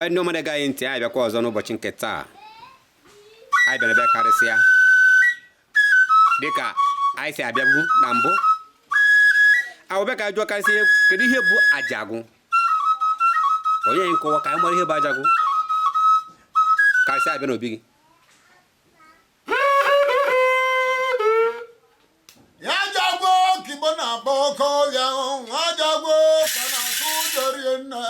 No man guy in tea, because on watching Keta. I been a back Kalisia. Deka, I say Ajoagu, Nambo. I will back Ajoagu, Kalisia, can you hear Ajoagu? Oh, you ain't called Kamari here by Ajoagu. Kalisia, I been a big. Ajoagu, Kibona, Boko, Ajoagu, Kana,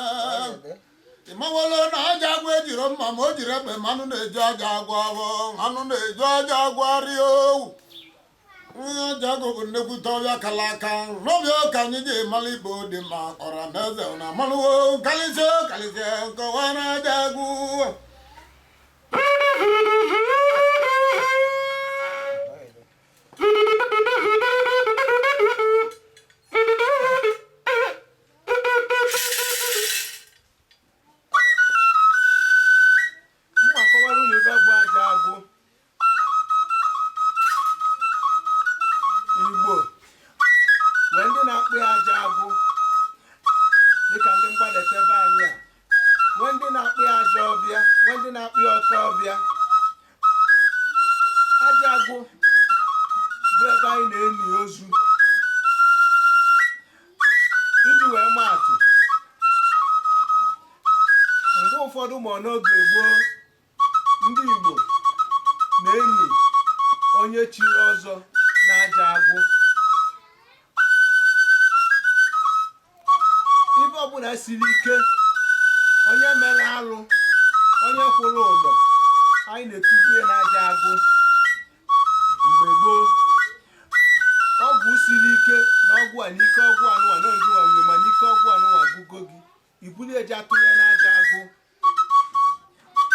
Imawalo na Ajoagu, Jirom, Mamojira, Manu de Ajoagu, Manu de Ajoagu, Ajoagu, Nebutoya Kalaka, Robio Kaniji, Malibu, Dima, or another, Malu, Kalisia, Kawana Ajoagu. Ajoagu bụ ebe anyị na-eni ozu iji wee maatụ mgbe ụfọdụ ma n'oge gboo ndị Igbo na-eni onye chiri ọzọ na Ajoagu. Ife ọbụla siri ike, onye mere alụ, onye kwụrụ ụdọ, anyị na-etufu ya na Ajoagu. Mgbe gboo, ọgwụ siri ike na ọgwụ a n'ike ọgwụ anụwa n'oge nwe ma n'ike ọgwụ anụwa gụgo gị ibuli eji atụnye na Ajoagu.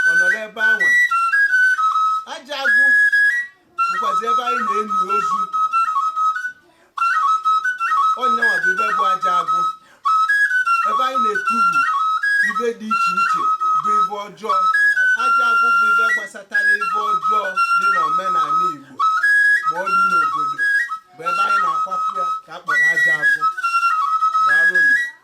Ọ nọrọ ebe anwa. Ajoagu bụkwazi ebe anyị na-eni ozu. Onyenwa bụ ibe bụ Ajoagu. Ebe anyị na-etubu ibe dị iche iche bụ ibe ọjọọ. Ajoagu bụ ibe gbasatara ibe ọjọọ dị n'omenala